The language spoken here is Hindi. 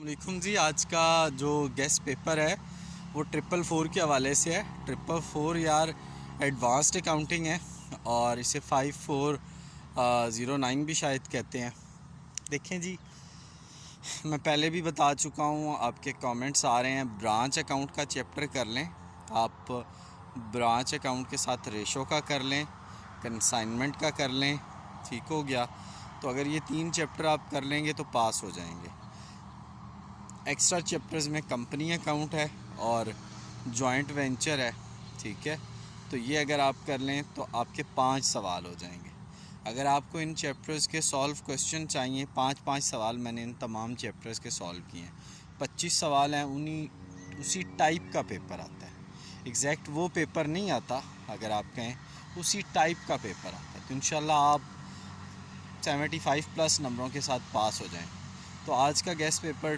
वालेकुम जी। आज का जो गेस्ट पेपर है वो 444 के हवाले से है। 444 यार एडवांस्ड अकाउंटिंग है और इसे 5409 भी शायद कहते हैं। देखें जी, मैं पहले भी बता चुका हूँ, आपके कमेंट्स आ रहे हैं ब्रांच अकाउंट का चैप्टर कर लें। आप ब्रांच अकाउंट के साथ रेशो का कर लें, कंसाइनमेंट का कर लें, ठीक हो गया। तो अगर ये 3 चैप्टर आप कर लेंगे तो पास हो जाएंगे। एक्स्ट्रा चैप्टर्स में कंपनी अकाउंट है और जॉइंट वेंचर है, ठीक है। तो ये अगर आप कर लें तो आपके 5 सवाल हो जाएंगे। अगर आपको इन चैप्टर्स के सॉल्व क्वेश्चन चाहिए, 5-5 सवाल मैंने इन तमाम चैप्टर्स के सॉल्व किए हैं। 25 सवाल हैं, उसी टाइप का पेपर आता है। एग्जैक्ट वो पेपर नहीं आता, अगर आप कहें उसी टाइप का पेपर आता है। तो इंशाल्लाह आप 75 प्लस नंबरों के साथ पास हो जाएं। तो आज का गेस्ट पेपर